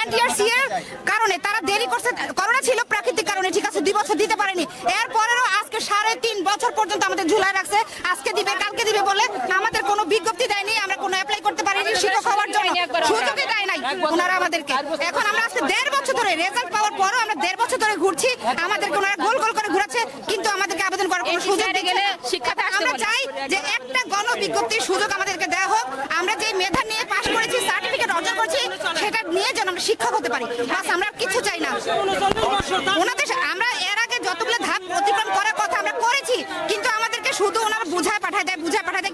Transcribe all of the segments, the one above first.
NTRC এর কারণে তারা দেরি করছে। করোনা ছিল প্রাকৃতিক কারণে, ঠিক আছে, 2 বছর দিতে পারেনি। এরপরেও আজকে 3.5 বছর পর্যন্ত আমাদের ঝুলায় রাখছে। আজকে দিবে, কালকে দিবে বলে আমাদের কোনো বিজ্ঞপ্তি দেয়নি, আমরা কোনো অ্যাপ্লাই করতে পারিনি শিক্ষক হওয়ার জন্য, সুযোগই দেয় নাই ওনারা আমাদেরকে। এখন আমরা আজকে 1.5 বছর ধরে রেজাল্ট পাওয়ার পরও আমরা 1.5 বছর ধরে ঘুরছি, আমাদেরকে ওনারা গোল গোল করে ঘুরাচ্ছে, কিন্তু আমাদেরকে আবেদন করার কোনো সুযোগ দিচ্ছে না। আমরা চাই যে একটা গণবিজ্ঞপ্তির সুযোগ আমাদেরকে দেওয়া হোক। আমরা যে মেধা নিয়ে পাশ করেছি, সার্টিফিকেট অর্জন করেছি, সেটা নিয়ে যেন আমরা শিক্ষক হতে পারি, বাস আমরা কিছু চাই না। ওনাদের আমরা এর আগে যতগুলো ধাপ অতিক্রম করার কথা আমরা করেছি, কিন্তু আমাদেরকে শুধু ওনারা বুঝায় পাঠায় দেয়,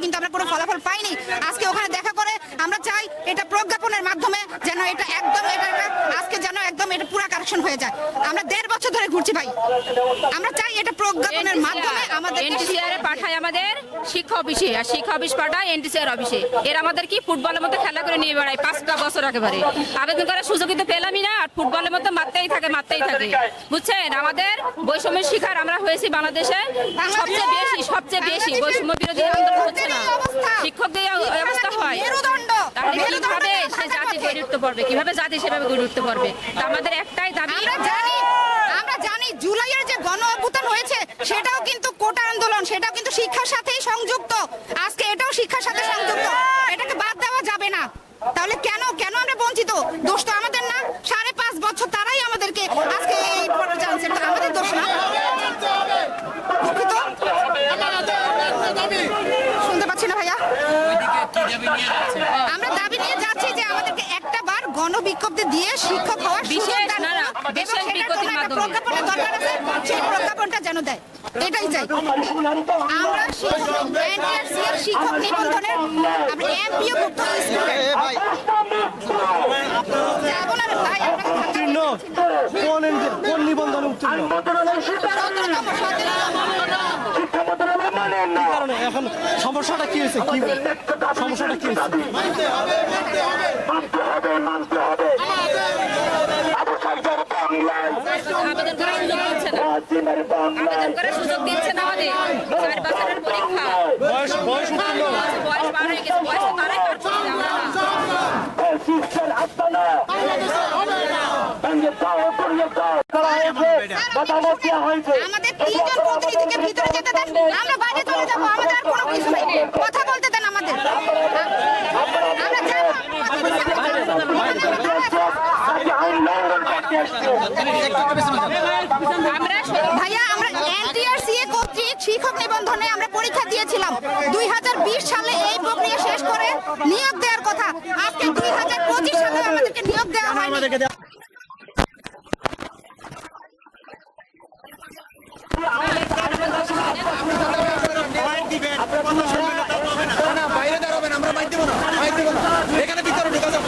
কিন্তু আমরা কোনো ফলাফল পাইনি। আজকে ওখানে দেখা করে আমরা চাই এটা প্রজ্ঞাপনের মাধ্যমে যেন এটা একদম আজকে যেন একদম এটা পুরো কারেকশন হয়ে যায়। আমরা 1.5 বছর ধরে ঘুরছি ভাই, আমরা চাই এটা প্রজ্ঞাপনের মাধ্যমে আমাদের এনটিসিআর পাঠায় আমাদের শিক্ষা অফিসে, আর শিক্ষা অফিস পাঠায় এনটিসিআর অফিসে। এর আমাদের কি ফুটবলের মতো খেলা করে নিয়ে বেড়ায় 5টা বছর একেবারে আবেদন করার সুযোগ তো পেলামই না। আর ফুটবলের মতো মারতেই থাকে বুঝছেন। আমাদের বৈষম্যের শিকার আমরা হয়েছি বাংলাদেশে সবচেয়ে বেশি বৈষম্য বিরোধী আন্দোলন হচ্ছে না, শিক্ষকদের অবস্থা হয়। তাহলে কিভাবে সে জাতি গড়ে উঠতে পারবে, কিভাবে জাতি সেভাবে গড়ে উঠতে পারবে? তা আমাদের একটাই দাবি, আমরা জানি জুলাইয়ের যে গণ অভ্যুত্থান হয়েছে সেটাও কিন্তু কোটা আন্দোলন, সেটাও কিন্তু শিক্ষার সাথেই সংযুক্ত। আজকে এটাও শিক্ষার সাথে সংযুক্ত, এটাকে বাদ দেওয়া যাবে না। তাহলে কেন আমরা বঞ্চিত? দোষ তো আমাদের না, 5.5 বছর তারাই আমাদেরকে আজকে এই পর্যায়ে আনছে, আমাদের দোষ না। দুঃখিত, শুনতে পাচ্ছি না ভাইয়া। আমরা দাবি নিয়ে যাচ্ছি যে আমাদেরকে একটা বার গণবিজ্ঞপ্তি দিয়ে শিক্ষক হওয়ার সুযোগ দান, প্রজ্ঞাপনের দরকার আছে, সেই প্রজ্ঞাপনটা যেন দেয়, এটাই চাই আমরা। এনটিআরসি এর শিক্ষক নিবন্ধনের আমরা এমপিও ভুক্ত স্কুলে যাব না ভাই। আমরা উত্তীর্ণ কোন নিবন্ধনে উত্তীর্ণ? কারণে এখন সমস্যাটা কি হয়েছে? সমস্যাটা কি হয়েছে? আবেদন করার সুযোগ দিচ্ছে না আমাদের। 4 বছরের পরীক্ষা, বয়স উত্তীর্ণ, বয়স পার হয়ে গেছে, বয়স পারাই পারছি আমরা না। আমাদের 3 জন প্রতিনিধিকে ভিতরে যেতে দেন, আমরা বাইরে চলে যাবো, আমাদের আর কোনো কিছু নাই, কথা বলতে দেন আমাদের। আমরা যাব ভাইয়া, আমরা এনটিআরসি কর্তৃক শিক্ষক নিবন্ধনে আমরা পরীক্ষা দিয়েছিলাম 2020 সালে। এই প্রক্রিয়া শেষ করে নিয়োগ দেওয়ার কথা, আজকে 2025 সালে আমাদেরকে নিয়োগ দেওয়া হয়নি। বাইরে দাঁড়াবেন, আমরা বাইর দেবো না, এখানে ভিতরে ঢুকে যাবো।